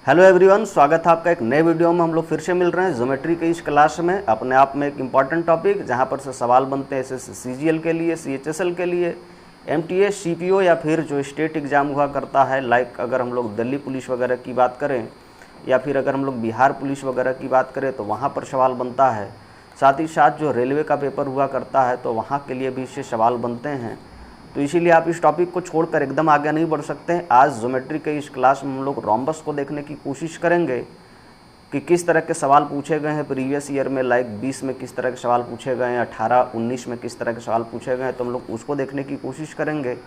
Hello everyone, स्वागत है आपका एक नए वीडियो में। हम लोग फिर से मिल रहे हैं ज्योमेट्री के इस क्लास में। अपने आप में एक इम्पॉर्टेंट टॉपिक जहां पर से सवाल बनते हैं एसएससी सीजीएल के लिए, सीएचएसएल के लिए, एमटीएस, सीपीओ या फिर जो स्टेट एग्जाम हुआ करता है, लाइक अगर हम लोग दिल्ली पुलिस वगैरह की बात करें या फिर अगर हम लोग बिहार पुलिस वगैरह की बात करें तो वहाँ पर सवाल बनता है। साथ ही साथ जो रेलवे का पेपर हुआ करता है तो वहाँ के लिए भी इससे सवाल बनते हैं। तो इसीलिए आप इस टॉपिक को छोड़कर एकदम आगे नहीं बढ़ सकते हैं। आज ज्योमेट्री के इस क्लास में हम लोग रोम्बस को देखने की कोशिश करेंगे कि किस तरह के सवाल पूछे गए हैं प्रीवियस ईयर में, लाइक 20 में किस तरह के सवाल पूछे गए हैं, 18, 19 में किस तरह के सवाल पूछे गए हैं, तो हम लोग उसको देखने की कोशिश करेंगे।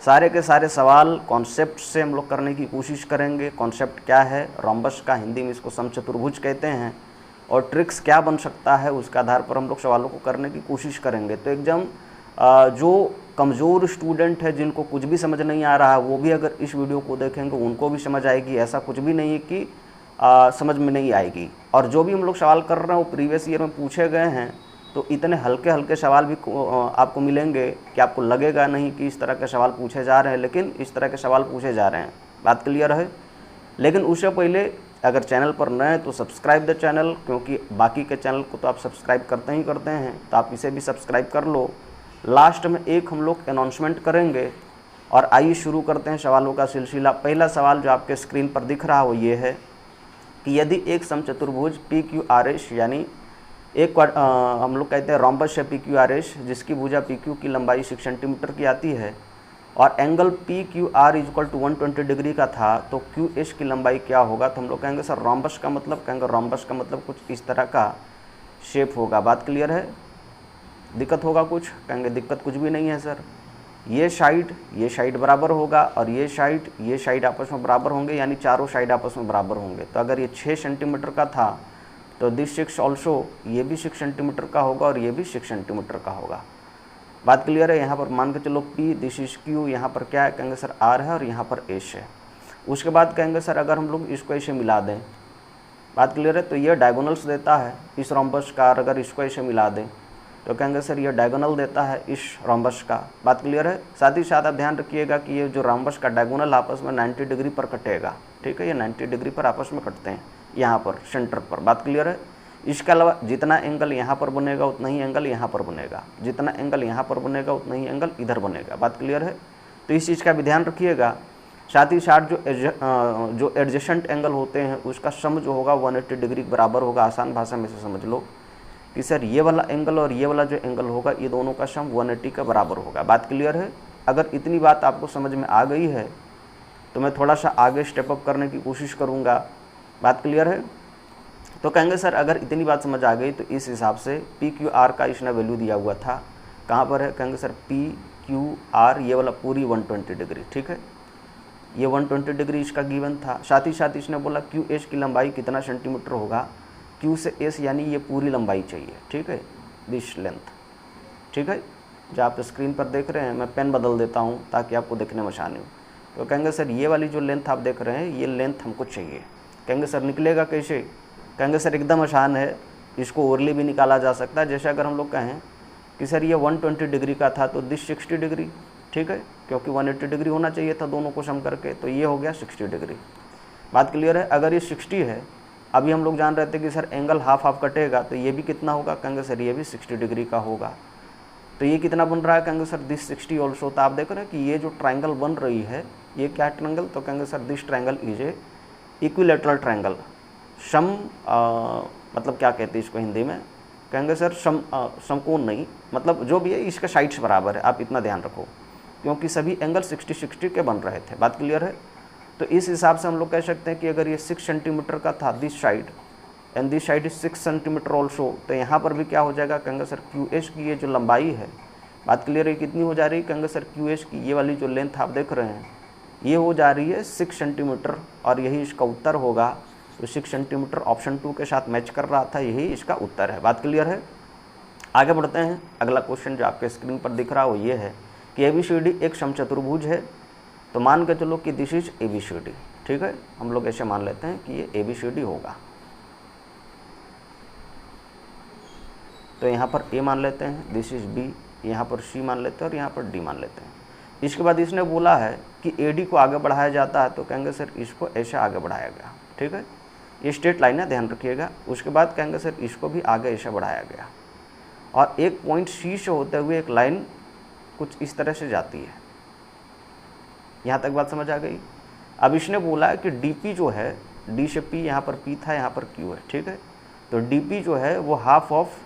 सारे के सारे सवाल कॉन्सेप्ट से हम लोग करने की कोशिश करेंगे। कॉन्सेप्ट क्या है रोम्बस का, हिंदी में इसको समचतुर्भुज कहते हैं, और ट्रिक्स क्या बन सकता है उसके आधार पर हम लोग सवालों को करने की कोशिश करेंगे। तो एकदम जो कमज़ोर स्टूडेंट है, जिनको कुछ भी समझ नहीं आ रहा, वो भी अगर इस वीडियो को देखेंगे उनको भी समझ आएगी। ऐसा कुछ भी नहीं है कि समझ में नहीं आएगी। और जो भी हम लोग सवाल कर रहे हैं वो प्रीवियस ईयर में पूछे गए हैं, तो इतने हल्के हल्के सवाल भी आपको मिलेंगे कि आपको लगेगा नहीं कि इस तरह के सवाल पूछे जा रहे हैं, लेकिन इस तरह के सवाल पूछे जा रहे हैं। बात क्लियर है? लेकिन उससे पहले अगर चैनल पर नए हैं तो सब्सक्राइब द चैनल, क्योंकि बाकी के चैनल को तो आप सब्सक्राइब करते ही करते हैं, तो आप इसे भी सब्सक्राइब कर लो। लास्ट में एक हम लोग अनाउंसमेंट करेंगे और आइए शुरू करते हैं सवालों का सिलसिला। पहला सवाल जो आपके स्क्रीन पर दिख रहा है वो ये है कि यदि एक समचतुर्भुज पी क्यू आर एस, यानी एक हम लोग कहते हैं रोम्बस है पी क्यू आर एस, जिसकी भुजा पी क्यू की लंबाई 6 सेंटीमीटर की आती है और angle P Q R equal to 120 degree का था, तो क्यू एस की लंबाई क्या होगा? तो हम लोग कहेंगे सर रोम्बस का मतलब, कहेंगे रोम्बस का मतलब कुछ इस तरह का शेप होगा। बात क्लियर है? दिक्कत होगा कुछ? कहेंगे दिक्कत कुछ भी नहीं है सर। ये साइड बराबर होगा और ये साइड आपस में बराबर होंगे, यानी चारों साइड आपस में बराबर होंगे। तो अगर ये 6 सेंटीमीटर का था तो दिस 6 ऑल्सो, ये भी 6 सेंटीमीटर का होगा और ये भी 6 सेंटीमीटर का होगा। बात क्लियर है? यहाँ पर मान के चलो P, दिस इज Q, यहाँ पर क्या है? कहेंगे सर R है और यहाँ पर S है। उसके बाद कहेंगे सर अगर हम लोग इसको ऐसे मिला दें, बात क्लियर है, तो ये डायगोनल्स देता है इस रोम्बस का, और अगर इसको ऐसे मिला दें तो कहेंगे सर ये डायगोनल देता है इस रोम्बस का। बात क्लियर है? साथ ही साथ आप ध्यान रखिएगा कि ये जो रोम्बस का डायगोनल आपस में 90 डिग्री पर कटेगा। ठीक है, ये 90 डिग्री पर आपस में कटते हैं यहाँ पर सेंटर पर। बात क्लियर है? इसके अलावा जितना एंगल यहाँ पर बनेगा उतना ही एंगल यहाँ पर बनेगा, जितना एंगल यहाँ पर बनेगा उतना ही एंगल इधर बनेगा। बात क्लियर है? तो इस चीज़ का भी ध्यान रखिएगा। साथ ही साथ जो एडजेसेंट एंगल होते हैं उसका सम जो होगा 180 डिग्री के बराबर होगा। आसान भाषा में से समझ लो कि सर ये वाला एंगल और ये वाला जो एंगल होगा, ये दोनों का सम 180 का बराबर होगा। बात क्लियर है? अगर इतनी बात आपको समझ में आ गई है तो मैं थोड़ा सा आगे स्टेप अप करने की कोशिश करूँगा। बात क्लियर है? तो कहेंगे सर अगर इतनी बात समझ आ गई तो इस हिसाब से पी क्यू आर का इसने वैल्यू दिया हुआ था, कहाँ पर है? कहेंगे सर पी क्यू आर, ये वाला पूरी 120 डिग्री। ठीक है, ये 120 डिग्री इसका गिवन था। साथ ही साथ इसने बोला क्यू एस की लंबाई कितना सेंटीमीटर होगा? क्यू से एस यानी ये पूरी लंबाई चाहिए। ठीक है, दिस लेंथ। ठीक है, जो आप स्क्रीन पर देख रहे हैं, मैं पेन बदल देता हूँ ताकि आपको देखने में आसानी हो। तो कहेंगे सर ये वाली जो लेंथ आप देख रहे हैं, ये लेंथ हमको चाहिए। कहेंगे सर निकलेगा कैसे? कहेंगे सर एकदम आसान है, इसको ओरली भी निकाला जा सकता है। जैसे अगर हम लोग कहें कि सर ये 120 डिग्री का था तो दिस 60 डिग्री। ठीक है, क्योंकि 180 डिग्री होना चाहिए था दोनों को सम करके, तो ये हो गया 60 डिग्री। बात क्लियर है? अगर ये 60 है, अभी हम लोग जान रहे थे कि सर एंगल हाफ हाफ कटेगा, तो ये भी कितना होगा? कहेंगे सर ये भी 60 डिग्री का होगा। तो ये कितना बन रहा है? कहेंगे सर दिस 60 ऑल्सो। तो आप देख रहे हैं कि ये जो ट्रायंगल बन रही है ये क्या ट्रायंगल? तो कहेंगे sir this triangle is a equilateral triangle. मतलब क्या कहते हैं इसको हिंदी में? कहेंगे सर समकोण नहीं, मतलब जो भी है इसके साइड्स बराबर है। आप इतना ध्यान रखो, क्योंकि सभी एंगल 60-60 के बन रहे थे। बात क्लियर है? तो इस हिसाब से हम लोग कह सकते हैं कि अगर ये 6 सेंटीमीटर का था this side and this side is 6 centimetre also, तो यहाँ पर भी क्या हो जाएगा? कहेंगे सर क्यू एस की ये जो लंबाई है, बात क्लियर है, कितनी हो जा रही है? कहेंगे सर क्यू एस की ये वाली जो लेंथ आप देख रहे हैं ये हो जा रही है 6 सेंटीमीटर, और यही इसका उत्तर होगा। तो 6 सेंटीमीटर ऑप्शन 2 के साथ मैच कर रहा था, यही इसका उत्तर है। बात क्लियर है? आगे बढ़ते हैं। अगला क्वेश्चन जो आपके स्क्रीन पर दिख रहा है वो ये है कि ABCD एक समचतुर्भुज है, तो मान के चलो कि दिस इज ABCD। ठीक है, हम लोग ऐसे मान लेते हैं कि ये ABCD होगा। तो यहाँ पर A मान लेते हैं, दिस इज B, यहाँ पर C मान लेते हैं और यहाँ पर D मान लेते हैं। इसके बाद इसने बोला है कि AD को आगे बढ़ाया जाता है तो कहेंगे सर इसको ऐसे आगे बढ़ाया गया, ठीक है, ये स्ट्रेट लाइन है, ध्यान रखिएगा। उसके बाद कहेंगे सर इसको भी आगे ऐसे बढ़ाया गया और एक पॉइंट C से होते हुए एक लाइन कुछ इस तरह से जाती है। यहाँ तक बात समझ आ गई। अब इसने बोला है कि DP जो है, D से P, यहाँ पर P था, यहाँ पर Q है, ठीक है, तो DP जो है वो हाफ ऑफ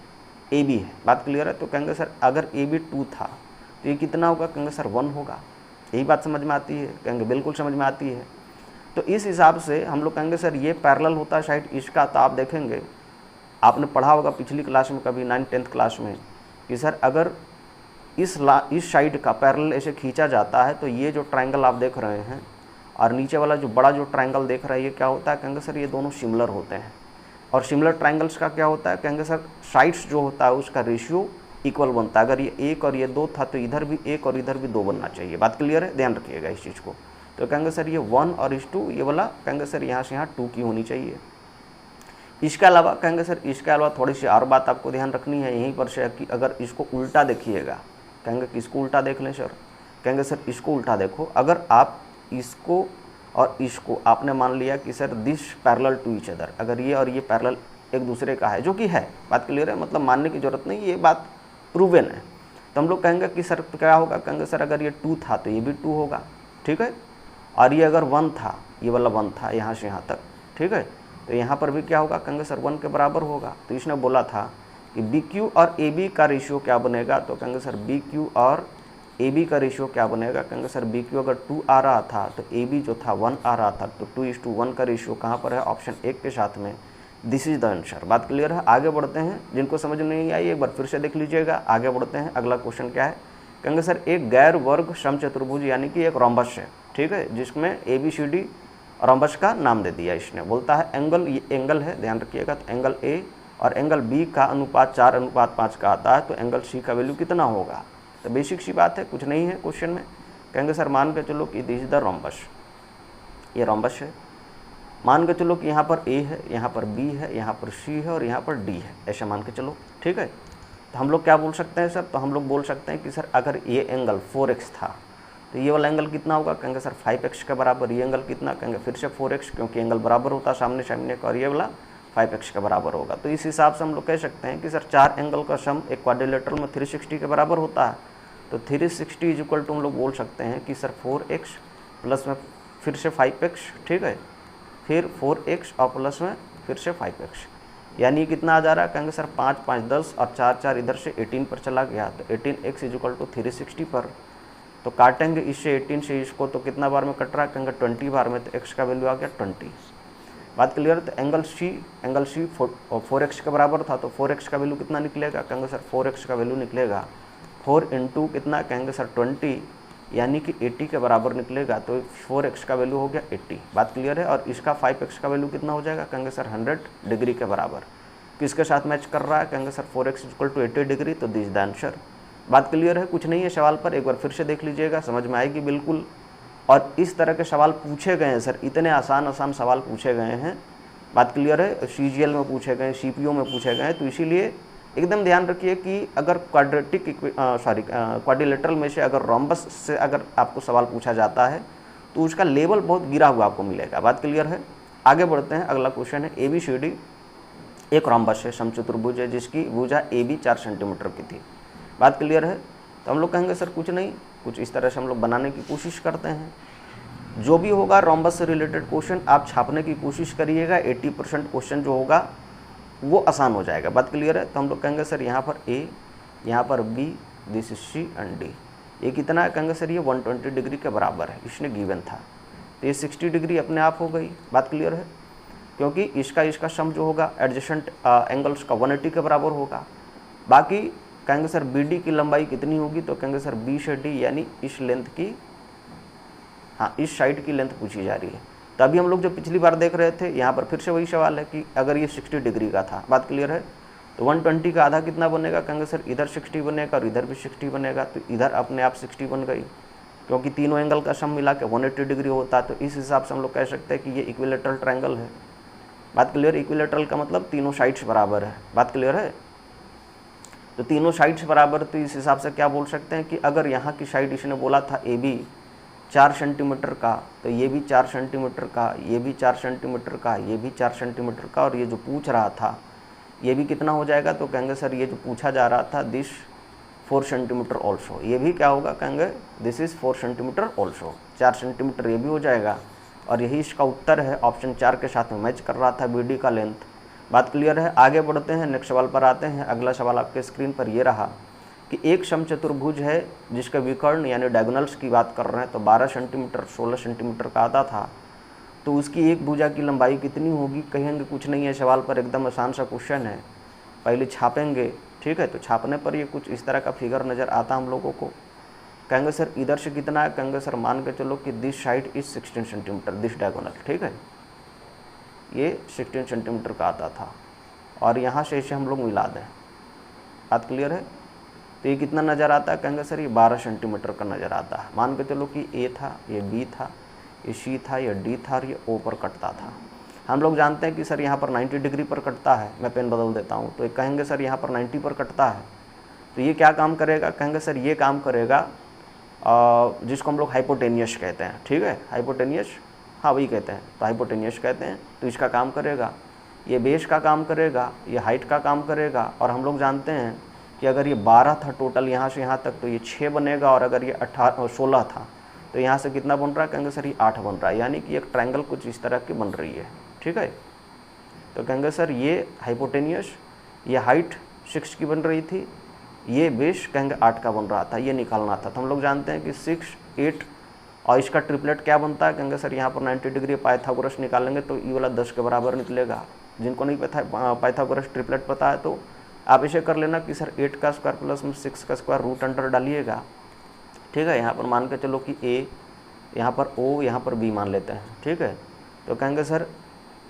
AB है। बात क्लियर है। तो कहेंगे सर अगर AB 2 था तो ये कितना होगा, कहेंगे सर 1 होगा। यही बात समझ में आती है, कहेंगे बिल्कुल समझ में आती है। तो इस हिसाब से हम लोग कहेंगे सर ये पैरेलल होता है साइड इसका। तो आप देखेंगे, आपने पढ़ा होगा पिछली क्लास में कभी 9th-10th क्लास में कि सर अगर इस साइड का पैरेलल ऐसे खींचा जाता है तो ये जो ट्रायंगल आप देख रहे हैं और नीचे वाला जो बड़ा जो ट्रायंगल देख रहे हैं, ये क्या होता है, कहेंगे सर ये दोनों सिमिलर होते हैं। और सिमिलर ट्रायंगल्स का क्या होता है, कहेंगे सर साइड्स जो होता है उसका रेशियो इक्वल बनता है। अगर ये 1 और ये 2 था तो इधर भी 1 और इधर भी 2 बनना चाहिए। बात क्लियर है, ध्यान रखिएगा इस चीज़ को। तो कहेंगे सर ये 1 और इस 2, ये वाला कहेंगे सर यहाँ से यहाँ 2 की होनी चाहिए। इसके अलावा कहेंगे सर इसके अलावा थोड़ी सी और बात आपको ध्यान रखनी है यहीं पर से कि अगर इसको उल्टा देखिएगा, कहेंगे कि इसको उल्टा देख लें सर, कहेंगे सर इसको उल्टा देखो। अगर आप इसको और इसको आपने मान लिया कि sir this parallel to each other, अगर ये और ये पैरेलल एक दूसरे का है, जो कि है, बात क्लियर है, मतलब मानने की ज़रूरत नहीं, ये बात प्रूवन है, तो हम लोग कहेंगे कि सर क्या होगा, कहेंगे सर अगर ये 2 था तो ये भी 2 होगा, ठीक है, और ये अगर 1 था, ये वाला 1 था यहाँ से यहाँ तक, ठीक है, तो यहाँ पर भी क्या होगा, कहेंगे सर 1 के बराबर होगा। तो इसने बोला था कि BQ और AB का रेशियो क्या बनेगा, तो कहेंगे सर BQ और AB का रेशियो क्या बनेगा, कहेंगे सर BQ अगर 2 आ रहा था तो AB जो था 1 आ रहा था, तो 2:1 का रेशियो कहाँ पर है, ऑप्शन 1 के साथ में। This is the answer. बात क्लियर है। आगे बढ़ते हैं, जिनको समझ नहीं आई एक बार फिर से देख लीजिएगा। आगे बढ़ते हैं, अगला क्वेश्चन क्या है, कहेंगे सर एक गैर वर्ग समचतुर्भुज यानी कि एक रोम्बस है, ठीक है, जिसमें ABCD रोम्बस का नाम दे दिया इसने। बोलता है एंगल, ये एंगल है, ध्यान रखिएगा, तो एंगल A और एंगल B का अनुपात 4:5 का आता है, तो एंगल C का वैल्यू कितना होगा। तो बेसिक सी बात है, कुछ नहीं है क्वेश्चन में। कहेंगे सर मान के चलो कि दिस इज द रोम्बस, ये रोम्बस है। मान के चलो कि यहाँ पर A है, यहाँ पर B है, यहाँ पर C है और यहाँ पर D है, ऐसे मान के चलो, ठीक है। तो हम लोग क्या बोल सकते हैं सर, तो हम लोग बोल सकते हैं कि सर अगर ये एंगल 4x था तो ये वाला एंगल कितना होगा, कहेंगे सर 5x के बराबर। ये एंगल कितना, कहेंगे फिर से 4x, क्योंकि एंगल बराबर होता है सामने सामने का, और ये वाला 5x के बराबर होगा। तो इस हिसाब से हम लोग कह सकते हैं कि सर 4 एंगल का सम एक क्वाड्रिलेटरल में 360 के बराबर होता है। तो 360 इज इक्वल टू हम लोग बोल सकते हैं कि सर 4x प्लस में फिर से 5x, ठीक है, फिर 4x और प्लस में फिर से 5x, यानी कितना आ जा रहा है, कहेंगे सर 5 5 10 और 4 4 इधर से 18 पर चला गया, तो 18x इज इक्वल टू 360 पर। तो काटेंगे इससे 18 से इसको, तो कितना बार में कट रहा है, कहेंगे 20 बार में, तो x का वैल्यू आ गया 20। बात क्लियर है। तो एंगल C 4x के बराबर था, तो 4x का वैल्यू कितना निकलेगा, कहेंगे सर 4x का वैल्यू निकलेगा 4 इंटू कितना, कहेंगे सर 20, यानी कि 80 के बराबर निकलेगा। तो 4x का वैल्यू हो गया 80। बात क्लियर है। और इसका 5x का वैल्यू कितना हो जाएगा, कहेंगे सर 100 डिग्री के बराबर। किसके साथ मैच कर रहा है, कहेंगे sir 4x equal to 80 degree, तो दिस द आंसर। बात क्लियर है, कुछ नहीं है सवाल पर, एक बार फिर से देख लीजिएगा, समझ में आएगी बिल्कुल। और इस तरह के सवाल पूछे गए हैं सर, इतने आसान सवाल पूछे गए हैं, बात क्लियर है, CGL में पूछे गए, CPO में पूछे गए, तो इसीलिए एकदम ध्यान रखिए कि अगर क्वाड्रिलेटरल में से अगर रोम्बस से अगर आपको सवाल पूछा जाता है तो उसका लेवल बहुत गिरा हुआ आपको मिलेगा। बात क्लियर है। आगे बढ़ते हैं, अगला क्वेश्चन है ABCD एक रोम्बस है, समचतुर्भुज है, जिसकी भुजा AB 4 सेंटीमीटर की थी। बात क्लियर है। तो हम लोग कहेंगे सर कुछ नहीं, कुछ इस तरह से हम लोग बनाने की कोशिश करते हैं। जो भी होगा रोम्बस से रिलेटेड क्वेश्चन आप छापने की कोशिश करिएगा, 80% क्वेश्चन जो होगा वो आसान हो जाएगा। बात क्लियर है। तो हम लोग कहेंगे सर यहाँ पर A, यहाँ पर B, this is C and D, ये कितना है, कहेंगे सर ये 120 डिग्री के बराबर है, इसने गिवन था, तो ये 60 डिग्री अपने आप हो गई। बात क्लियर है, क्योंकि इसका सम जो होगा एडजेसेंट एंगल्स का 180 के बराबर होगा। बाकी कहेंगे सर BD की लंबाई कितनी होगी, तो कहेंगे सर B से D, यानी इस लेंथ की, हाँ इस साइड की लेंथ पूछी जा रही है। तो अभी हम लोग जो पिछली बार देख रहे थे, यहाँ पर फिर से वही सवाल है कि अगर ये 60 डिग्री का था, बात क्लियर है, तो 120 का आधा कितना बनेगा, कहेंगे सर इधर 60 बनेगा और इधर भी 60 बनेगा, तो इधर अपने आप 60 बन गई, क्योंकि तीनों एंगल का सम मिला के 180 डिग्री होता है। तो इस हिसाब से हम लोग कह सकते हैं कि ये इक्विलेटरल ट्रायंगल है। बात क्लियर। इक्विलेटरल का मतलब तीनों साइड्स बराबर है। बात क्लियर है। तो तीनों साइड्स बराबर, तो इस हिसाब से क्या बोल सकते हैं कि अगर यहाँ की साइड इसने बोला था AB 4 सेंटीमीटर का, तो ये भी 4 सेंटीमीटर का, ये भी 4 सेंटीमीटर का, ये भी 4 सेंटीमीटर का, और ये जो पूछ रहा था ये भी कितना हो जाएगा, तो कहेंगे सर ये जो पूछा जा रहा था दिस 4 सेंटीमीटर ऑल्सो, ये भी क्या होगा, कहेंगे this is 4 centimetre also, 4 centimetre ये भी हो जाएगा। और यही इसका उत्तर है, ऑप्शन 4 के साथ में मैच कर रहा था BD का लेंथ। बात क्लियर है। आगे बढ़ते हैं, नेक्स्ट सवाल पर आते हैं। अगला सवाल आपके स्क्रीन पर ये रहा कि एक समचतुर्भुज है जिसके विकर्ण यानी डायगोनल्स की बात कर रहे हैं, तो 12 सेंटीमीटर 16 सेंटीमीटर का आता था, तो उसकी एक भुजा की लंबाई कितनी होगी। कहेंगे कुछ नहीं है, सवाल पर एकदम आसान सा क्वेश्चन है, पहले छापेंगे, ठीक है। तो छापने पर ये कुछ इस तरह का फिगर नज़र आता हम लोगों को। कहेंगे सर इधर से कितना है, कहेंगे सर मान के चलो कि this side is 16 centimetre, this diagonal, ठीक है, ये 16 सेंटीमीटर का आता था, और यहाँ से इसे हम लोग मिला दें। बात क्लियर है। तो ये कितना नज़र आता है, कहेंगे सर ये 12 सेंटीमीटर का नज़र आता है। मान के चलो कि A था, ये B था, ये C था, ये D था, और ये O पर कटता था। हम लोग जानते हैं कि सर यहाँ पर 90 डिग्री पर कटता है, मैं पेन बदल देता हूँ, तो कहेंगे सर यहाँ पर 90 पर कटता है, तो ये क्या काम करेगा, कहेंगे सर ये काम करेगा जिसको हम लोग हाइपोटेनियस कहते हैं, ठीक है, हाइपोटेनियस, हाँ वही कहते हैं, तो हाइपोटेनियस कहते हैं। तो इसका काम करेगा, ये बेस का काम करेगा, ये हाइट का काम करेगा। और हम लोग जानते हैं कि अगर ये 12 था टोटल यहाँ से यहाँ तक, तो ये 6 बनेगा, और अगर ये 16 था तो यहाँ से कितना बन रहा है, कहेंगे सर ये 8 बन रहा है, यानी कि एक ट्रायंगल कुछ इस तरह की बन रही है, ठीक है। तो कहेंगे सर ये हाइपोटेनियस, ये हाइट 6 की बन रही थी, ये बेस कहेंगे 8 का बन रहा था, ये निकालना था। तो हम लोग जानते हैं कि 6, 8 और इसका ट्रिपलेट क्या बनता है, कहेंगे सर यहाँ पर 90 डिग्री पाइथागोरस निकालेंगे तो ये वाला 10 के बराबर निकलेगा। जिनको नहीं पता पाइथागोरस ट्रिपलेट पता है तो आप इसे कर लेना कि सर 8 का स्क्वायर प्लस में 6 का स्क्वायर रूट अंडर डालिएगा, ठीक है। यहाँ पर मान के चलो कि A, यहाँ पर O, यहाँ पर B मान लेते हैं, ठीक है। तो कहेंगे सर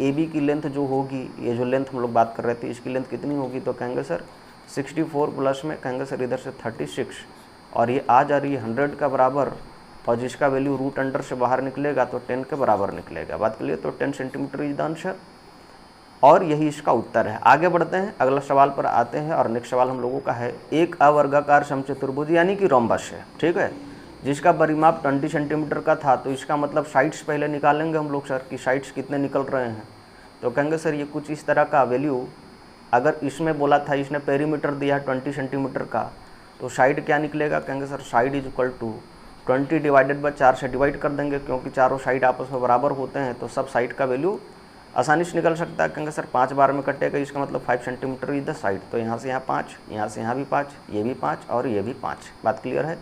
AB की लेंथ जो होगी, ये जो लेंथ हम लोग बात कर रहे थे इसकी लेंथ कितनी होगी, तो कहेंगे सर 64 प्लस में कहेंगे सर इधर से 36, और ये आ जा रही है 100 का बराबर, और जिसका वैल्यू रूट अंडर से बाहर निकलेगा तो 10 के बराबर निकलेगा। बात क्लियर। तो 10 सेंटीमीटर इज द आंसर, और यही इसका उत्तर है। आगे बढ़ते हैं, अगला सवाल पर आते हैं, और नेक्स्ट सवाल हम लोगों का है, एक अवर्गाकार समचतुर्भुज यानी कि रोम्बस है, ठीक है, जिसका परिमाप 20 सेंटीमीटर का था। तो इसका मतलब साइड्स पहले निकालेंगे हम लोग सर कि साइड्स कितने निकल रहे हैं। तो कहेंगे सर ये कुछ इस तरह का वैल्यू, अगर इसमें बोला था, इसने पेरीमीटर दिया है 20 सेंटीमीटर का, तो साइड क्या निकलेगा, कहेंगे sir side is equal to 20 divided by 4 से डिवाइड कर देंगे, क्योंकि चारों साइड आपस में बराबर होते हैं, तो सब साइड का वैल्यू आसानी से निकल सकता है। कहेंगे सर 5 बार में कटेगा, इसका मतलब 5 सेंटीमीटर इज द साइड। तो यहाँ से यहाँ 5, यहाँ से यहाँ भी 5, ये भी 5 और ये भी 5। बात क्लियर है।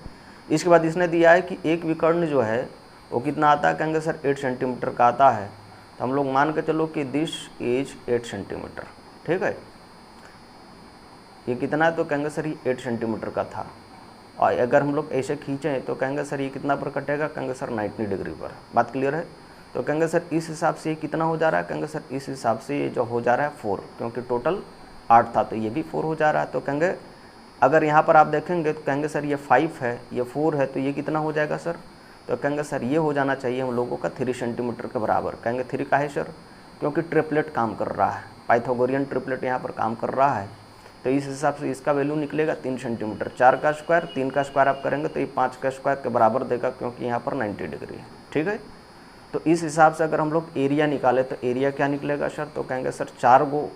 इसके बाद इसने दिया है कि एक विकर्ण जो है वो कितना आता है, कहेंगे सर 8 सेंटीमीटर का आता है। तो हम लोग मान के चलो कि दिस इज 8 सेंटीमीटर, ठीक है। ये कितना है, तो कहेंगे सर ये 8 सेंटीमीटर का था, और अगर हम लोग ऐसे खींचें तो कहेंगे सर ये कितना पर कटेगा, कहेंगे सर 90 डिग्री पर। बात क्लियर है। तो कहेंगे सर इस हिसाब से ये कितना हो जा रहा है, कहेंगे सर इस हिसाब से ये जो हो जा रहा है 4, क्योंकि टोटल 8 था तो ये भी 4 हो जा रहा है। तो कहेंगे अगर यहाँ पर आप देखेंगे तो कहेंगे सर ये 5 है, ये 4 है, तो ये कितना हो जाएगा सर, तो कहेंगे सर ये हो जाना चाहिए हम लोगों का 3 सेंटीमीटर के बराबर। कहेंगे 3 का है सर, क्योंकि ट्रिपलेट काम कर रहा है, पाइथागोरियन ट्रिपलेट यहाँ पर काम कर रहा है, तो इस हिसाब से इसका वैल्यू निकलेगा 3 सेंटीमीटर। 4 का स्क्वायर 3 का स्क्वायर आप करेंगे तो ये 5 का स्क्वायर के बराबर देगा, क्योंकि यहाँ पर 90 डिग्री है, ठीक है। तो इस हिसाब से अगर हम लोग एरिया निकालें तो एरिया क्या निकलेगा सर, तो कहेंगे सर 4 गो,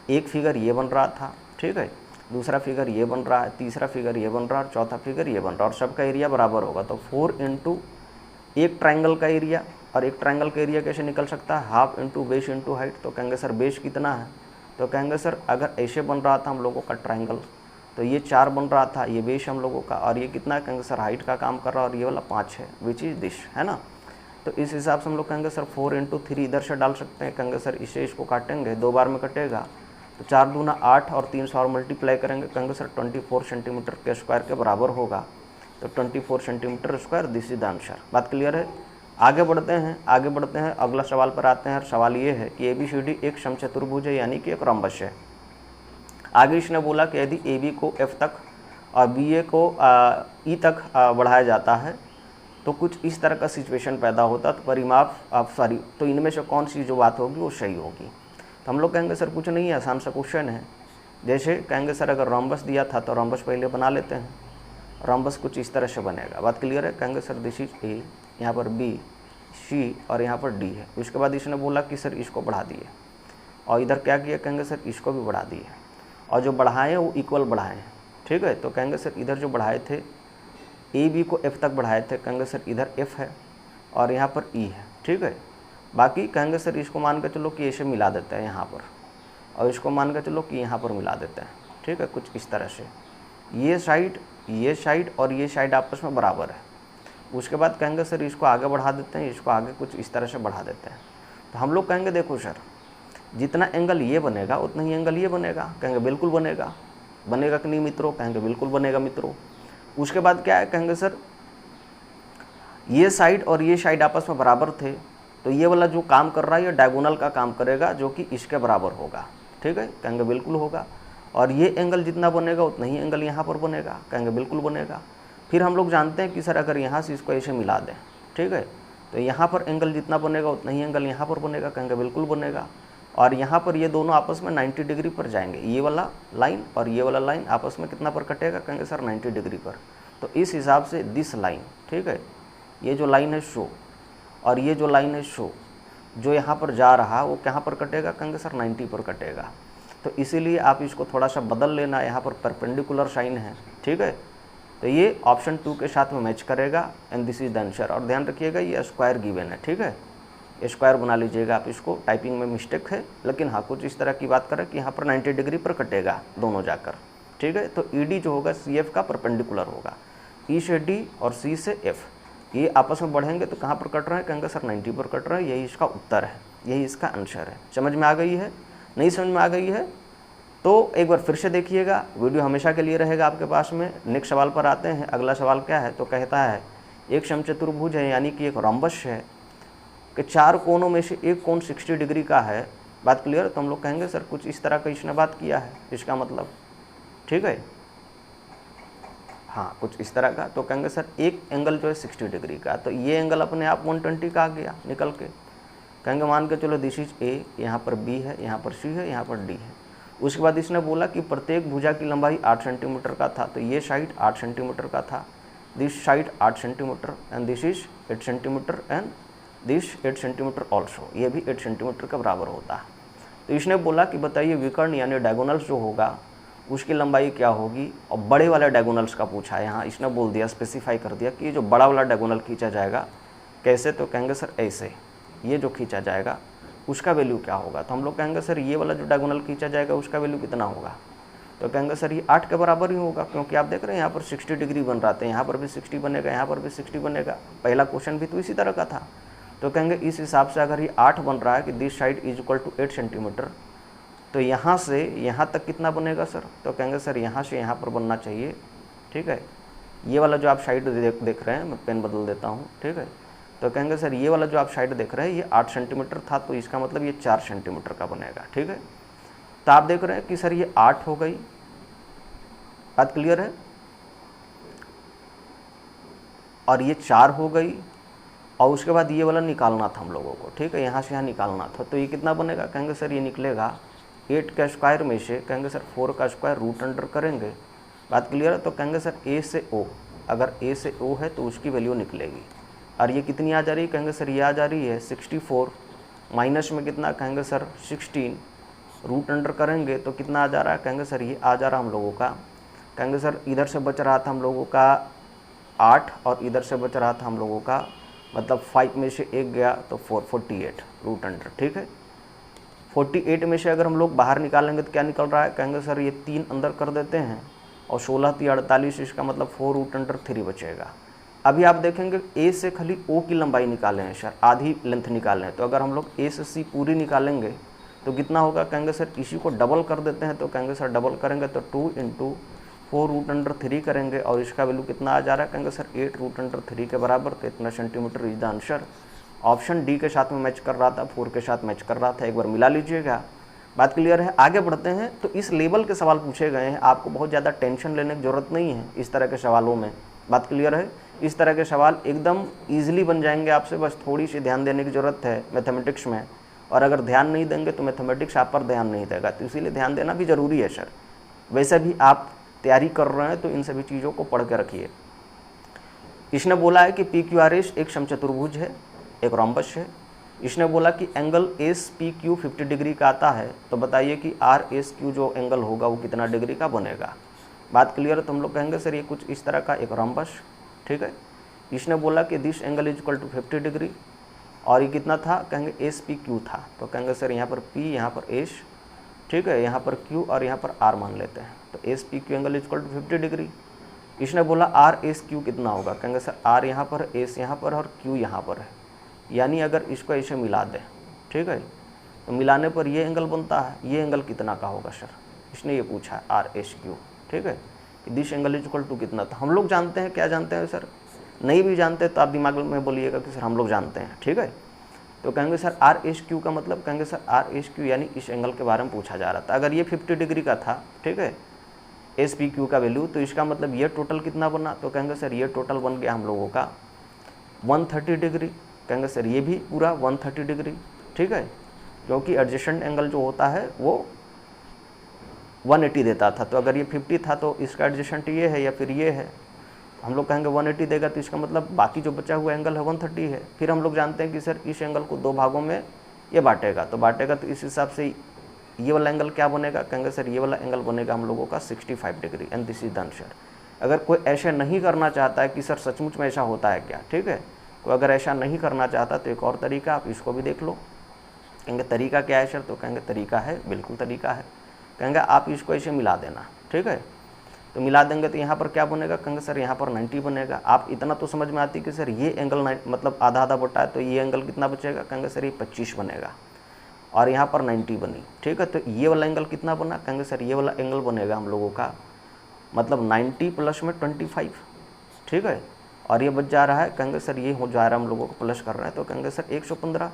एक फिगर ये बन रहा था, ठीक है, दूसरा फिगर ये बन रहा है, तीसरा फिगर ये बन रहा है, और चौथा फिगर ये बन रहा है, और सबका एरिया बराबर होगा। तो 4 इंटू एक ट्रायंगल का एरिया, और एक ट्रायंगल का एरिया कैसे निकल सकता है, half into base into height. तो कहेंगे सर बेस कितना है, तो कहेंगे सर अगर ऐसे बन रहा था हम लोगों का ट्रायंगल, तो ये 4 बन रहा था, ये बेस हम लोगों का, और ये कितना है, कहेंगे सर हाइट का काम कर रहा है, और ये वाला 5 है, विच इज़ दिस, है ना। तो इस हिसाब से हम लोग कहेंगे सर 4 इंटू 3 इधर से डाल सकते हैं। कहेंगे सर इसे इसको काटेंगे, 2 बार में कटेगा, तो 4 दूना 8 और 3 से और मल्टीप्लाई करेंगे, कहेंगे सर 24 सेंटीमीटर के स्क्वायर के बराबर होगा। तो 24 centimetre square, this is the answer. बात क्लियर है। आगे बढ़ते हैं, अगला सवाल पर आते हैं। सवाल ये है कि ABCD एक समचतुर्भुज है, यानी कि एक रोम्बस है। आगे इसने बोला कि यदि AB को F तक और BA को E तक बढ़ाया जाता है तो कुछ इस तरह का सिचुएशन पैदा होता, तो परिमाप तो इनमें से कौन सी जो बात होगी वो सही होगी। तो हम लोग कहेंगे सर कुछ नहीं है, आसान सा क्वेश्चन है। जैसे कहेंगे सर अगर रोम्बस दिया था तो रोम्बस पहले बना लेते हैं। रॉम्बस कुछ इस तरह से बनेगा। बात क्लियर है? कहेंगे सर दिस इज ए, यहाँ पर बी, सी और यहाँ पर डी है। उसके बाद इसने बोला कि सर इसको बढ़ा दिए और इधर क्या किया, कहेंगे सर इसको भी बढ़ा दिए और जो बढ़ाए हैं वो इक्वल बढ़ाए हैं। ठीक है, तो कहेंगे सर इधर जो बढ़ाए थे ए बी को एफ तक बढ़ाए थे, कहेंगे सर इधर एफ है और यहाँ पर ई है। ठीक है, बाकी कहेंगे सर इसको मान के चलो कि ऐसे मिला देते हैं यहाँ पर और इसको मान के चलो कि यहाँ पर मिला देते हैं। ठीक है, कुछ इस तरह से ये साइड और ये साइड आपस में बराबर है। उसके बाद कहेंगे सर इसको आगे बढ़ा देते हैं, इसको आगे कुछ इस तरह से बढ़ा देते हैं। तो हम लोग कहेंगे देखो सर जितना एंगल ये बनेगा उतना ही एंगल ये बनेगा। कहेंगे बिल्कुल बनेगा। बनेगा कि नहीं मित्रों? कहेंगे बिल्कुल बनेगा मित्रों। उसके बाद क्या है, कहेंगे सर ये साइड और ये साइड आपस में बराबर थे, तो ये वाला जो काम कर रहा है ये डायगोनल का काम करेगा जो कि इसके बराबर होगा। ठीक है, कहेंगे बिल्कुल होगा। और ये एंगल जितना बनेगा उतना ही एंगल यहाँ पर बनेगा। कहेंगे बिल्कुल बनेगा। फिर हम लोग जानते हैं कि सर अगर यहाँ से इसको ऐसे मिला दें, ठीक है, तो यहाँ पर एंगल जितना बनेगा उतना ही एंगल यहाँ पर बनेगा। कहेंगे बिल्कुल बनेगा। और यहाँ पर ये दोनों आपस में 90 डिग्री पर जाएंगे। ये वाला लाइन और ये वाला लाइन आपस में कितना पर कटेगा? कहेंगे सर 90 डिग्री पर। तो इस हिसाब से दिस लाइन, ठीक है, ये जो लाइन है शो और ये जो लाइन है शो, जो यहाँ पर जा रहा वो कहाँ पर कटेगा? कहेंगे सर 90 पर कटेगा। तो इसीलिए आप इसको थोड़ा सा बदल लेना, यहाँ पर परपेंडिकुलर साइन है। ठीक है, तो ये ऑप्शन 2 के साथ में मैच करेगा and this is the answer. और ध्यान रखिएगा ये स्क्वायर गिवन है। ठीक है, स्क्वायर बना लीजिएगा आप इसको, टाइपिंग में मिस्टेक है, लेकिन हाँ कुछ इस तरह की बात करें कि यहाँ पर 90 डिग्री पर कटेगा दोनों जाकर। ठीक है, तो ईडी जो होगा सी एफ का परपेंडिकुलर होगा। ई से डी और सी से एफ ये आपस में बढ़ेंगे तो कहाँ पर कट रहे हैं? कहेंगे सर 90 पर कट रहे हैं। यही इसका उत्तर है, यही इसका आंसर है। समझ में आ गई है? नहीं समझ में आ गई है तो एक बार फिर से देखिएगा, वीडियो हमेशा के लिए रहेगा आपके पास में। नेक्स्ट सवाल पर आते हैं। अगला सवाल क्या है? तो कहता है एक समचतुर्भुज है यानी कि एक रोम्बस है कि 4 कोनों में से एक कोण 60 डिग्री का है। बात क्लियर? तो हम लोग कहेंगे सर कुछ इस तरह का इसने बात किया है, इसका मतलब। ठीक है, हाँ कुछ इस तरह का। तो कहेंगे सर एक एंगल जो है 60 डिग्री का, तो ये एंगल अपने आप 120 का आ गया निकल के। कहेंगे मान के चलो दिस इज ए, यहाँ पर बी है, यहाँ पर सी है, यहाँ पर डी है। उसके बाद इसने बोला कि प्रत्येक भुजा की लंबाई 8 सेंटीमीटर का था, तो ये साइड 8 सेंटीमीटर का था, this side 8 centimetre and this is 8 centimetre and this 8 centimetre also, ये भी 8 सेंटीमीटर के बराबर होता है। तो इसने बोला कि बताइए विकर्ण यानी डायगोनल्स जो होगा उसकी लंबाई क्या होगी। और बड़े वाले डायगोनल्स का पूछा है। यहाँ इसने बोल दिया, स्पेसिफाई कर दिया कि जो बड़ा वाला डायगोनल खींचा जाएगा कैसे, तो कहेंगे सर ऐसे, ये जो खींचा जाएगा उसका वैल्यू क्या होगा। तो हम लोग कहेंगे सर ये वाला जो डायगोनल खींचा जाएगा उसका वैल्यू कितना होगा। तो कहेंगे सर ये 8 के बराबर ही होगा, क्योंकि आप देख रहे हैं यहाँ पर 60 डिग्री बन रहा था, यहाँ पर भी 60 बनेगा, यहाँ पर भी 60 बनेगा। पहला क्वेश्चन भी तो इसी तरह का था। तो कहेंगे इस हिसाब से अगर ये 8 बन रहा है कि this side is equal to 8 centimetre, तो यहाँ से यहाँ तक कितना बनेगा सर। तो कहेंगे सर यहाँ से यहाँ पर बनना चाहिए। ठीक है, ये वाला जो आप साइड देख रहे हैं, मैं पेन बदल देता हूँ। ठीक है, तो कहेंगे सर ये वाला जो आप साइड देख रहे हैं ये 8 सेंटीमीटर था, तो इसका मतलब ये 4 सेंटीमीटर का बनेगा। ठीक है, तो आप देख रहे हैं कि सर ये 8 हो गई। बात क्लियर है? और ये 4 हो गई और उसके बाद ये वाला निकालना था हम लोगों को। ठीक है, यहाँ से यहाँ निकालना था, तो ये कितना बनेगा। कहेंगे सर ये निकलेगा 8 का स्क्वायर में से, कहेंगे सर 4 का स्क्वायर रूट अंडर करेंगे। बात क्लियर है? तो कहेंगे सर ए से ओ, अगर ए से ओ है तो उसकी वैल्यू निकलेगी। और ये कितनी आ जा रही है? कहेंगे सर ये आ जा रही है 64, माइनस में कितना? कहेंगे सर 16, रूट अंडर करेंगे तो कितना आ जा रहा है? कहेंगे सर ये आ जा रहा हम लोगों का, कहेंगे सर इधर से बच रहा था हम लोगों का 8 और इधर से बच रहा था हम लोगों का, मतलब 5 में से 1 गया तो 48 रूट अंडर। ठीक है, 48 में से अगर हम लोग बाहर निकालेंगे तो क्या निकल रहा है? कहेंगे सर ये 3 अंदर कर देते हैं और 16 3 48, इसका मतलब 4 रूट अंडर 3 बचेगा। अभी आप देखेंगे ए से खाली ओ की लंबाई निकाले हैं सर, आधी लेंथ निकाले हैं। तो अगर हम लोग ए से सी पूरी निकालेंगे तो कितना होगा? कहेंगे सर इसी को डबल कर देते हैं, तो कहेंगे सर डबल करेंगे तो 2 × 4 रूट अंडर 3 करेंगे और इसका वैल्यू कितना आ जा रहा है? कहेंगे सर 8 रूट अंडर 3 के बराबर, तो इतना centimetre is the answer. Option D के साथ में मैच कर रहा था, 4 के साथ मैच कर रहा था। एक बार मिला लीजिएगा। बात क्लियर है? आगे बढ़ते हैं। तो इस लेवल के सवाल पूछे गए हैं, आपको बहुत ज़्यादा टेंशन लेने की ज़रूरत नहीं है इस तरह के सवालों में। बात क्लियर है? इस तरह के सवाल एकदम ईजिली बन जाएंगे आपसे, बस थोड़ी सी ध्यान देने की ज़रूरत है मैथमेटिक्स में। और अगर ध्यान नहीं देंगे तो मैथमेटिक्स आप पर ध्यान नहीं देगा, तो इसीलिए ध्यान देना भी ज़रूरी है सर। वैसे भी आप तैयारी कर रहे हैं तो इन सभी चीज़ों को पढ़ के रखिए। इसने बोला है कि PQRS एक समचतुर्भुज है, एक रोम्बस है। इसने बोला कि एंगल SPQ 50 डिग्री का आता है, तो बताइए कि RSQ जो एंगल होगा वो कितना डिग्री का बनेगा। बात क्लियर है? तो हम लोग कहेंगे सर ये कुछ इस तरह का एक रोम्बस, ठीक है। इसने बोला कि this angle is equal to 50 degree, और ये कितना था, कहेंगे SPQ था, तो कहेंगे सर यहाँ पर P, यहाँ पर S, ठीक है, यहाँ पर Q और यहाँ पर R मान लेते हैं, तो SPQ angle is equal to 50 degree. इसने बोला RSQ कितना होगा, कहेंगे सर R यहाँ पर, S यहाँ पर और Q यहाँ पर है, यानी अगर इसको ऐसे मिला दें, ठीक है, तो मिलाने पर ये एंगल बनता है। ये एंगल कितना का होगा सर, इसने ये पूछा है RSQ, ठीक है, this angle is equal to कितना। तो हम लोग जानते हैं, क्या जानते हैं सर, नहीं भी जानते तो आप दिमाग में बोलिएगा कि सर हम लोग जानते हैं, ठीक है। तो कहेंगे सर RSQ का मतलब, कहेंगे सर RSQ यानी इस एंगल के बारे में पूछा जा रहा था। अगर ये 50 डिग्री का था, ठीक है, SPQ का वैल्यू, तो इसका मतलब ये टोटल कितना बना, तो कहेंगे सर ये टोटल बन गया हम लोगों का 130 डिग्री। कहेंगे सर ये भी पूरा 130 डिग्री, ठीक है, क्योंकि एडजेसेंट एंगल जो होता है वो 180 देता था। तो अगर ये 50 था तो इसका एडजेसेंट ये है या फिर ये है, हम लोग कहेंगे 180 देगा, तो इसका मतलब बाकी जो बचा हुआ एंगल है 130 है। फिर हम लोग जानते हैं कि सर इस एंगल को दो भागों में ये बांटेगा, तो इस हिसाब से ये वाला एंगल क्या बनेगा, कहेंगे सर ये वाला एंगल बनेगा हम लोगों का 65 degree, and this is the answer. अगर कोई ऐसे नहीं करना चाहता है कि सर सचमुच में ऐसा होता है क्या, ठीक है, कोई अगर ऐसा नहीं करना चाहता तो एक और तरीका, आप इसको भी देख लो। कहेंगे तरीका क्या है सर, तो कहेंगे तरीका है, बिल्कुल तरीका है, कहेंगे आप इसको ऐसे मिला देना, ठीक है, तो मिला देंगे तो यहाँ पर क्या बनेगा, कहेंगे सर यहाँ पर 90 बनेगा। आप इतना तो समझ में आती कि सर ये एंगल मतलब आधा आधा बटा है, तो ये एंगल कितना बचेगा, कहेंगे सर ये 25 बनेगा, और यहाँ पर 90 बनी, ठीक है। तो ये वाला एंगल कितना बना, कहेंगे सर ये वाला एंगल बनेगा हम लोगों का मतलब 90 प्लस में 25, ठीक है, और ये बच जा रहा है, कहेंगे सर ये हो जा रहा है हम लोगों को प्लस कर रहे हैं, तो कहेंगे सर 115।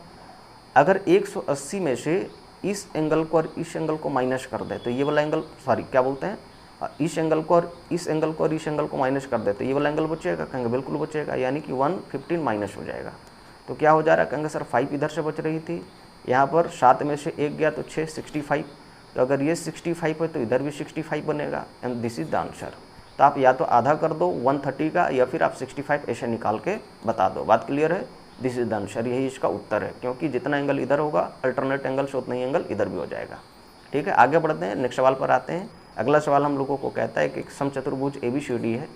अगर 180 में से इस एंगल को और इस एंगल को माइनस कर दे तो ये वाला एंगल, सॉरी क्या बोलते हैं, इस एंगल को और इस एंगल को और इस एंगल को माइनस कर दे तो ये वाला एंगल बचेगा, कहेंगे बिल्कुल बचेगा, यानी कि 115 माइनस हो जाएगा। तो क्या हो जा रहा है, कहेंगे सर 5 इधर से बच रही थी, यहाँ पर 7 में से 1 गया तो 6, 65, तो अगर ये 65 है तो इधर भी 65 बनेगा, and this is the answer. तो आप या तो आधा कर दो 130 का, या फिर आप 65 ऐसे निकाल के बता दो। बात क्लियर है, दिस इज द आंसर, यही इसका उत्तर है, क्योंकि जितना एंगल इधर होगा अल्टरनेट एंगल से उतना ही एंगल इधर भी हो जाएगा, ठीक है। आगे बढ़ते हैं, नेक्स्ट सवाल पर आते हैं। अगला सवाल हम लोगों को कहता है कि एक समचतुर्भुज ABCD है,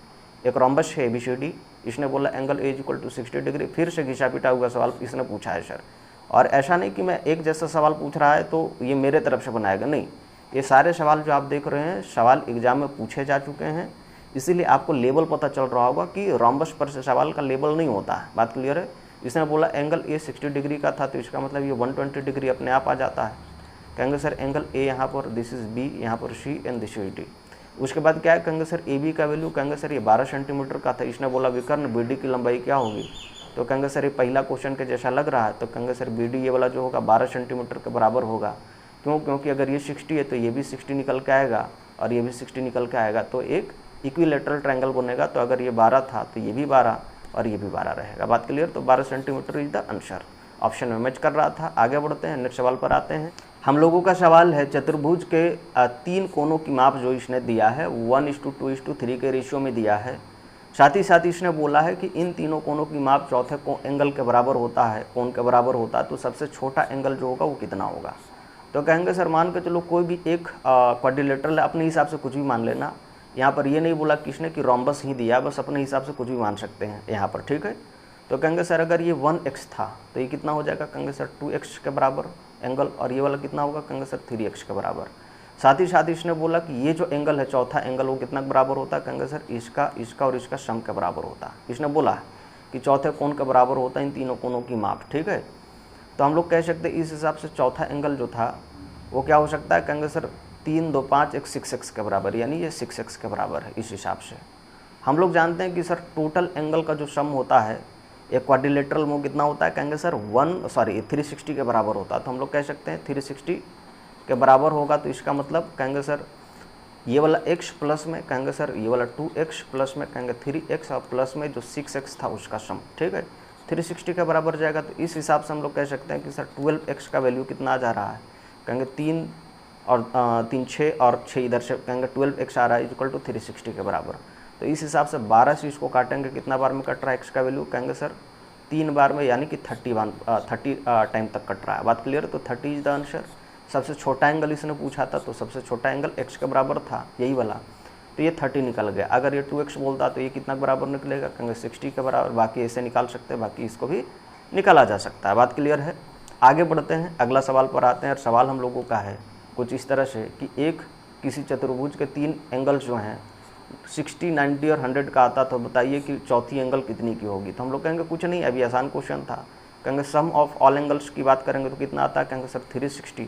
एक रोम्बस है ABCD। इसने बोला angle A equal to 60 degree. फिर से घिसा पिटा हुआ सवाल इसने पूछा है सर, और ऐसा नहीं कि मैं एक जैसा सवाल पूछ रहा है तो ये मेरे तरफ से बनाएगा, नहीं, ये सारे सवाल जो आप देख रहे हैं सवाल एग्जाम में पूछे जा चुके हैं, इसीलिए आपको लेवल पता चल रहा होगा कि रोम्बस पर से सवाल का लेवल नहीं होता है। बात क्लियर है। इसने बोला एंगल A 60 डिग्री का था, तो इसका मतलब ये 120 डिग्री अपने आप आ जाता है। कहेंगे सर एंगल A यहाँ पर, दिस इज B, यहाँ पर C and this is D। उसके बाद क्या है, कहेंगे सर AB का वैल्यू, कहेंगे सर ये 12 सेंटीमीटर का था। इसने बोला विकर्ण BD की लंबाई क्या होगी, तो कहेंगे सर ये पहला क्वेश्चन के जैसा लग रहा है, तो कहेंगे सर BD ये वाला जो होगा 12 सेंटीमीटर के बराबर होगा। क्यों, क्योंकि अगर ये 60 है तो ये भी 60 निकल के आएगा और ये भी 60 निकल के आएगा, तो एक इक्विलेटरल ट्रायंगल बनेगा। तो अगर ये 12 था तो ये भी 12 और ये भी 12 रहेगा। बात क्लियर। तो 12 centimetre is the answer, option में मैच कर रहा था। आगे बढ़ते हैं, नेक्स्ट सवाल पर आते हैं। हम लोगों का सवाल है चतुर्भुज के 3 कोनों की माप जो इसने दिया है 1:2:3 के रेशियो में दिया है। साथ ही साथ इसने बोला है कि इन तीनों कोनों की माप चौथे एंगल के बराबर होता है, कोण के बराबर होता है, तो सबसे छोटा एंगल जो होगा वो कितना होगा। तो कहेंगे सर मान के चलो कोई भी एक क्वाड्रिलेटरल अपने हिसाब से कुछ भी मान लेना। यहाँ पर ये नहीं बोला किसने कि रोम्बस ही दिया, बस अपने हिसाब से कुछ भी मान सकते हैं यहाँ पर, ठीक है। तो कहेंगे सर अगर ये 1x था तो ये कितना हो जाएगा, कहेंगे सर 2x के बराबर एंगल, और ये वाला कितना होगा, कहेंगे सर 3x के बराबर। साथ ही साथ इसने बोला कि ये जो एंगल है चौथा एंगल वो कितना के बराबर होता है, कहेंगे सर इसका और इसका सम के बराबर होता है। इसने बोला कि चौथे कोण के बराबर होता है इन तीनों कोणों की माप, ठीक है। तो हम लोग कह सकते हैं इस हिसाब से चौथा एंगल जो था वो क्या हो सकता है, कहेंगे सर 3, 2, 5 एक 6x के बराबर, यानी ये 6x के बराबर है। इस हिसाब से हम लोग जानते हैं कि सर टोटल एंगल का जो सम होता है एक क्वाड्रिलेटरल में कितना होता है, कहेंगे सर 360 के बराबर होता है। तो हम लोग कह सकते हैं 360 के बराबर होगा। तो इसका मतलब कहेंगे सर ये वाला x प्लस में, कहेंगे सर ये वाला 2x प्लस में, कहेंगे 3x और प्लस में जो 6x था उसका सम, ठीक है, 360 के बराबर जाएगा। तो इस हिसाब से हम लोग कह सकते हैं कि सर 12x का वैल्यू कितना आ जा रहा है, कहेंगे 3 और 3 6 और 6 इधर से कहेंगे 12x आ रहा है इक्वल टू 360 के बराबर। तो इस हिसाब से 12 से इसको काटेंगे, कितना बार में कट रहा है x का वैल्यू, कहेंगे सर 3 बार में, यानी कि 30 टाइम तक कट रहा है। बात क्लियर है? तो 30 इज द आंसर। सबसे छोटा एंगल इसने पूछा था, तो सबसे छोटा एंगल x के बराबर था, यही वाला, तो ये 30 निकल गया। अगर ये 2x बोलता तो ये कितना के बराबर निकलेगा, कहेंगे 60 के बराबर। बाकी ऐसे निकाल सकते हैं, बाकी इसको भी निकाला जा सकता है। बात क्लियर है? आगे बढ़ते हैं, अगला सवाल पर आते हैं। और सवाल हम लोगों का है कुछ इस तरह से कि एक किसी चतुर्भुज के 3 एंगल्स जो हैं 60, 90 और 100 का आता, तो बताइए कि चौथी एंगल कितनी की होगी। तो हम लोग कहेंगे कुछ नहीं, अभी आसान क्वेश्चन था। कहेंगे सम ऑफ ऑल एंगल्स की बात करेंगे तो कितना आता है, कहेंगे सर 360।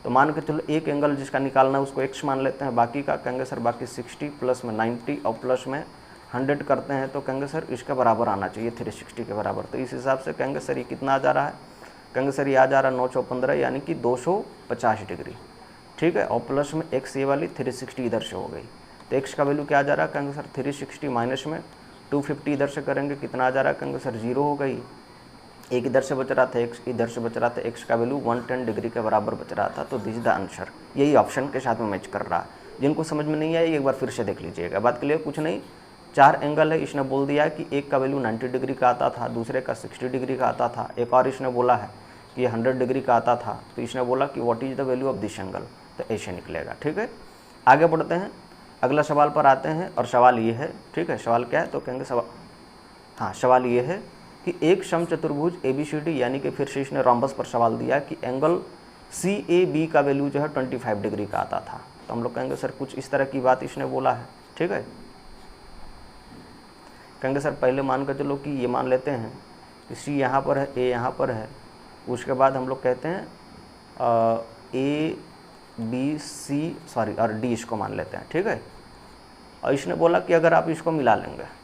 तो मान के चलो एक एंगल जिसका निकालना है उसको x मान लेते हैं, बाकी का कहेंगे सर बाकी 60 प्लस में 90 और प्लस में 100 करते हैं, तो कहेंगे सर इसके बराबर आना चाहिए 360 के बराबर। तो इस हिसाब से कहेंगे सर ये कितना आ जा रहा है, कहेंगे सर ये आ जा रहा है 9 × 15 यानी कि 250 डिग्री, ठीक है। और प्लस में x ये वाली 360 इधर से हो गई, तो x का वैल्यू क्या आ जा रहा है, कहेंगे सर 360 माइनस में 250 इधर से करेंगे, कितना आ जा रहा है, कहेंगे सर 0 हो गई। एक इधर से बच रहा था, x इधर से बच रहा था, x का वैल्यू 110 डिग्री के बराबर बच रहा था। तो दिस इज द आंसर, यही ऑप्शन के साथ में मैच कर रहा है। जिनको समझ में नहीं आई एक बार फिर से देख लीजिएगा। बात क्लियर? कुछ नहीं, 4 एंगल है, इसने बोल दिया कि एक का वैल्यू 90 डिग्री का आता था, दूसरे का 60 डिग्री का आता था, एक और इसने बोला है कि ये 100 डिग्री का आता था, तो इसने बोला कि what is the value of this angle, तो ऐसे निकलेगा, ठीक है। आगे बढ़ते हैं, अगला सवाल पर आते हैं। और सवाल ये है, ठीक है, सवाल क्या है, तो कहेंगे सवाल ये है कि एक समचतुर्भुज ABCD, यानी कि फिर से इसने रोम्बस पर सवाल दिया कि एंगल CAB का वैल्यू जो है 25 डिग्री का आता था। तो हम लोग कहेंगे सर कुछ इस तरह की बात इसने बोला है, ठीक है। कहेंगे सर पहले मान कर चलो कि ये मान लेते हैं कि C यहाँ पर है, A यहाँ पर है, उसके बाद हम लोग कहते हैं और D इसको मान लेते हैं, ठीक है। और इसने बोला कि अगर आप इसको मिला लेंगे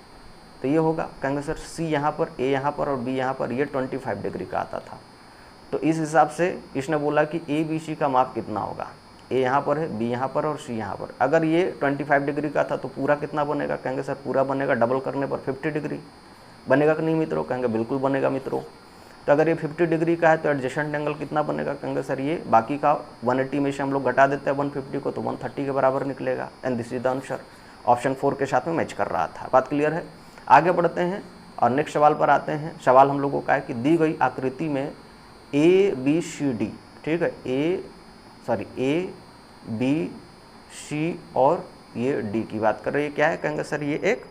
तो ये होगा, कहेंगे सर C यहाँ पर, A यहाँ पर और B यहाँ पर, ये 25 डिग्री का आता था। तो इस हिसाब से इसने बोला कि ABC का माप कितना होगा, A यहाँ पर है, B यहाँ पर और C यहाँ पर। अगर ये 25 डिग्री का था तो पूरा कितना बनेगा, कहेंगे सर पूरा बनेगा डबल करने पर 50 डिग्री बनेगा कि नहीं मित्रों, कहेंगे बिल्कुल बनेगा मित्रों। तो अगर ये 50 डिग्री का है तो एडजेसेंट एंगल कितना बनेगा, कहेंगे सर ये बाकी का 180 में से हम लोग घटा देते हैं 150 को, तो 130 के बराबर निकलेगा। And this is the answer, option 4 के साथ में मैच कर रहा था। बात क्लियर है? आगे बढ़ते हैं और नेक्स्ट सवाल पर आते हैं। सवाल हम लोगों का है कि दी गई आकृति में ABCD, ठीक है, A B C और ये D की बात कर रहे हैं, क्या है, कहेंगे सर ये एक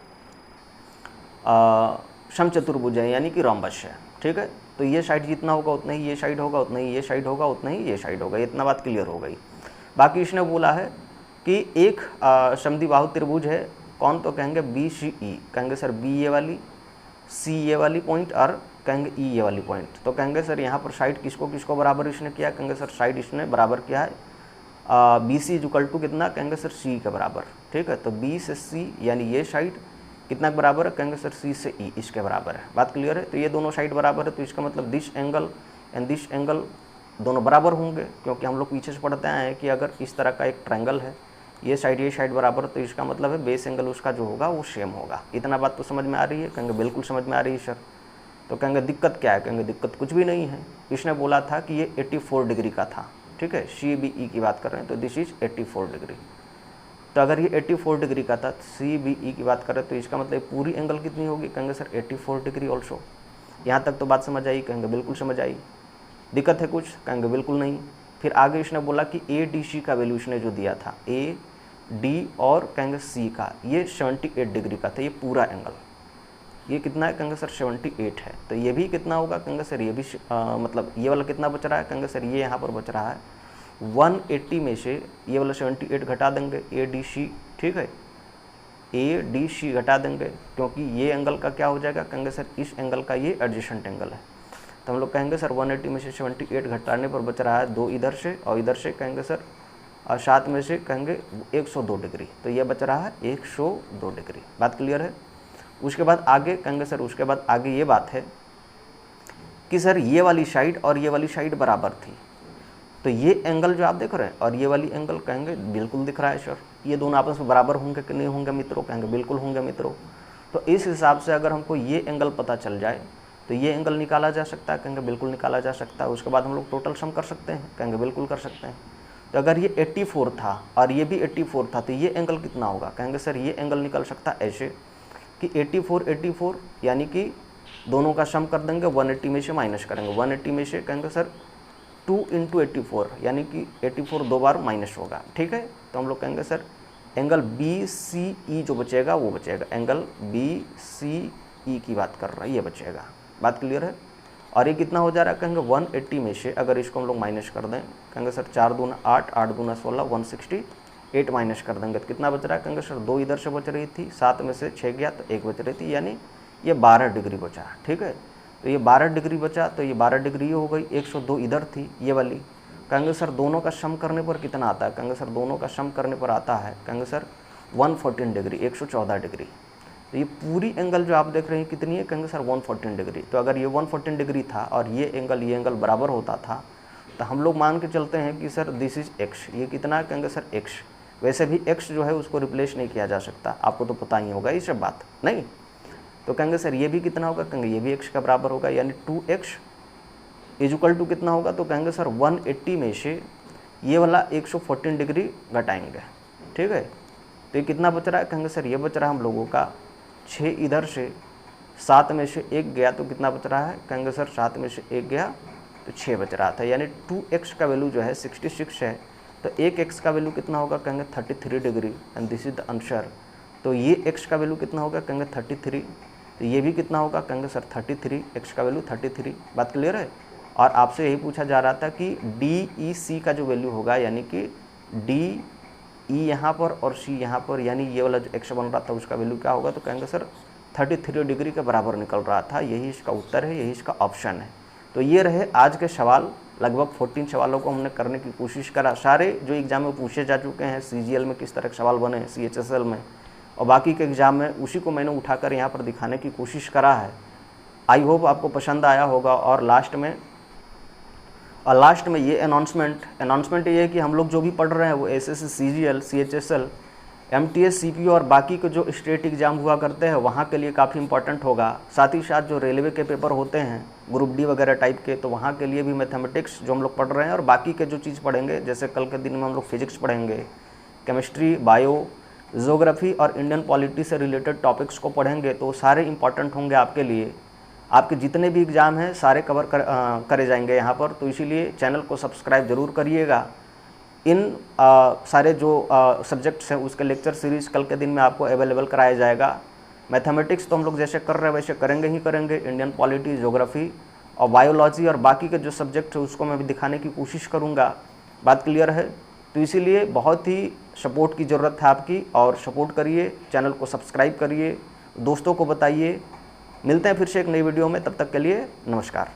समचतुर्भुज है, यानी कि रोम्बस है, ठीक है। तो ये साइड जितना होगा उतना ही ये साइड होगा, उतना ही ये साइड होगा, उतना ही ये साइड होगा, इतना बात क्लियर हो गई। बाकी इसने बोला है कि एक समद्विबाहु त्रिभुज है, कौन, तो कहेंगे BCE, कहेंगे सर B ये वाली, C ये वाली पॉइंट और कहेंगे E ये वाली पॉइंट। तो कहेंगे सर यहाँ पर साइड किसको किसको बराबर इसने किया, कहेंगे सर साइड इसने बराबर किया है BC इक्वल टू कितना, कहेंगे सर C के बराबर, ठीक है। तो B से C यानी ये साइड कितना के बराबर है, कहेंगे सर C से E इसके बराबर है। बात क्लियर है? तो ये दोनों साइड बराबर है, तो इसका मतलब this angle and this angle दोनों बराबर होंगे, क्योंकि हम लोग पीछे से पढ़ते आए हैं कि अगर इस तरह का एक ट्रायंगल है, ये साइड बराबर, तो इसका मतलब है बेस एंगल उसका जो होगा वो सेम होगा। इतना बात तो समझ में आ रही है, कहेंगे बिल्कुल समझ में आ रही है सर। तो कहेंगे दिक्कत क्या है, कहेंगे दिक्कत कुछ भी नहीं है। इसने बोला था कि ये 84 डिग्री का था, ठीक है, CBE की बात कर रहे हैं, तो दिस इज 84 डिग्री। तो अगर ये 84 डिग्री का था, CBE की बात कर रहे हैं, तो इसका मतलब पूरी एंगल कितनी होगी, कहेंगे सर 84 डिग्री ऑल्सो। यहाँ तक तो बात समझ आई, कहेंगे बिल्कुल समझ आई। दिक्कत है कुछ, कहेंगे बिल्कुल नहीं। फिर आगे इसने बोला कि ADC का वैल्यू इसने जो दिया था, AD और कहेंगे C का, ये 78 डिग्री का था, ये पूरा एंगल, ये कितना है, कहेंगे सर 78 है। तो ये भी कितना होगा, कहेंगे सर ये भी मतलब ये वाला कितना बच रहा है, कहेंगे सर ये यहाँ पर बच रहा है 180 में से ये वाला 78 घटा देंगे ADC, ठीक है, ADC घटा देंगे, क्योंकि ये एंगल का क्या हो जाएगा, कहेंगे सर इस एंगल का ये एडजेसेंट एंगल है। तो हम लोग कहेंगे सर 180 में से 78 घटाने पर बच रहा है 2 इधर से और इधर से, कहेंगे सर 7 में से कहेंगे 102 डिग्री, तो ये बच रहा है 102 डिग्री। बात क्लियर है? उसके बाद आगे कहेंगे सर, उसके बाद आगे ये बात है कि सर ये वाली साइड और ये वाली साइड बराबर थी, तो ये एंगल जो आप देख रहे हैं और ये वाली एंगल, कहेंगे बिल्कुल दिख रहा है सर, ये दोनों आपस में बराबर होंगे कि नहीं होंगे मित्रों, कहेंगे बिल्कुल होंगे मित्रों। तो इस हिसाब से अगर हमको ये एंगल पता चल जाए तो ये एंगल निकाला जा सकता है, कहेंगे बिल्कुल निकाला जा सकता है। उसके बाद हम लोग टोटल सम कर सकते हैं, कहेंगे बिल्कुल कर सकते हैं। तो अगर ये 84 था और ये भी 84 था तो ये एंगल कितना होगा? कहेंगे सर ये एंगल निकल सकता ऐसे कि 84 यानी कि दोनों का सम कर देंगे, 180 में से माइनस करेंगे, 180 में से कहेंगे सर 2 × 84 यानी कि 84 दो बार माइनस होगा। ठीक है, तो हम लोग कहेंगे सर एंगल BCE जो बचेगा वो बचेगा, एंगल BCE की बात कर रहा है, ये बचेगा। बात क्लियर है? और ये कितना हो जा रहा है? कहेंगे 180 में से अगर इसको हम लोग माइनस कर दें, कहेंगे सर 4 दूना 8, 8 दूना 16, 168 माइनस कर देंगे तो कितना बच रहा है? कहेंगे सर 2 इधर से बच रही थी, 7 में से 6 गया तो 1 बच रही थी, यानी ये 12 डिग्री बचा। ठीक है, तो ये 12 डिग्री बचा, तो ये 12 डिग्री हो गई, 102 इधर थी ये वाली। कहेंगे सर दोनों का सम करने पर कितना आता है? कहेंगे सर दोनों का सम करने पर आता है, कहेंगे सर 114 डिग्री, 114 डिग्री। तो ये पूरी एंगल जो आप देख रहे हैं कितनी है? कहेंगे सर 114 डिग्री। तो अगर ये 114 डिग्री था और ये एंगल बराबर होता था तो हम लोग मान के चलते हैं कि सर दिस इज x। ये कितना है? कहेंगे सर x। वैसे भी x जो है उसको रिप्लेस नहीं किया जा सकता, आपको तो पता ही होगा ये सब बात, नहीं? तो कहेंगे सर ये भी कितना होगा? कहेंगे ये भी x का बराबर होगा, यानी 2x इक्वल टू कितना होगा? तो कहेंगे सर 180 में से ये वाला 114 डिग्री घटाएंगे। ठीक है, तो ये कितना बच रहा है? कहेंगे सर ये बच रहा है हम लोगों का 6 इधर से, 7 में से 1 गया तो कितना बच रहा है? कहेंगे सर 7 में से 1 गया तो 6 बच रहा था, यानी 2x का वैल्यू जो है 66 है, तो 1x का वैल्यू कितना होगा? कहेंगे 33 degree, and this is the answer. तो ये x का वैल्यू कितना होगा? कहेंगे 33। तो ये भी कितना होगा? कहेंगे सर 33, x का वैल्यू 33। बात क्लियर है? और आपसे यही पूछा जा रहा था कि DEC का जो वैल्यू होगा, यानी कि DE यहाँ पर और C यहाँ पर, यानी ये वाला जो x बन रहा था उसका वैल्यू क्या होगा? तो कहेंगे सर 33 डिग्री के बराबर निकल रहा था। यही इसका उत्तर है, यही इसका ऑप्शन है। तो ये रहे आज के सवाल। लगभग 14 सवालों को हमने करने की कोशिश करा, सारे जो एग्जाम में पूछे जा चुके हैं, CGL में किस तरह के सवाल बने हैं, CHSL में और बाकी के एग्ज़ाम में, उसी को मैंने उठाकर यहाँ पर दिखाने की कोशिश करा है। आई होप आपको पसंद आया होगा। और लास्ट में ये अनाउंसमेंट ये है कि हम लोग जो भी पढ़ रहे हैं वो SSC, CGL, CHSL, MTS, CPO और बाकी के जो स्टेट एग्ज़ाम हुआ करते हैं वहाँ के लिए काफ़ी इंपॉर्टेंट होगा। साथ ही साथ जो रेलवे के पेपर होते हैं ग्रुप D वगैरह टाइप के, तो वहाँ के लिए भी मैथमेटिक्स जो हम लोग पढ़ रहे हैं और बाकी के जो चीज़ पढ़ेंगे, जैसे कल के दिन में हम लोग फिजिक्स पढ़ेंगे, केमिस्ट्री, बायो, ज्योग्राफी और इंडियन पॉलिटी से रिलेटेड टॉपिक्स को पढ़ेंगे, तो सारे इंपॉर्टेंट होंगे आपके लिए। आपके जितने भी एग्ज़ाम हैं सारे कवर करे जाएंगे यहाँ पर, तो इसीलिए चैनल को सब्सक्राइब ज़रूर करिएगा। इन सारे जो सब्जेक्ट्स हैं उसके लेक्चर सीरीज़ कल के दिन में आपको अवेलेबल कराया जाएगा। मैथमेटिक्स तो हम लोग जैसे कर रहे हैं वैसे करेंगे ही करेंगे, इंडियन पॉलिटी, ज्योग्राफी और बायोलॉजी और बाकी के जो सब्जेक्ट है उसको मैं भी दिखाने की कोशिश करूँगा। बात क्लियर है? तो इसीलिए बहुत ही सपोर्ट की ज़रूरत है आपकी, और सपोर्ट करिए, चैनल को सब्सक्राइब करिए, दोस्तों को बताइए। मिलते हैं फिर से एक नई वीडियो में, तब तक के लिए नमस्कार।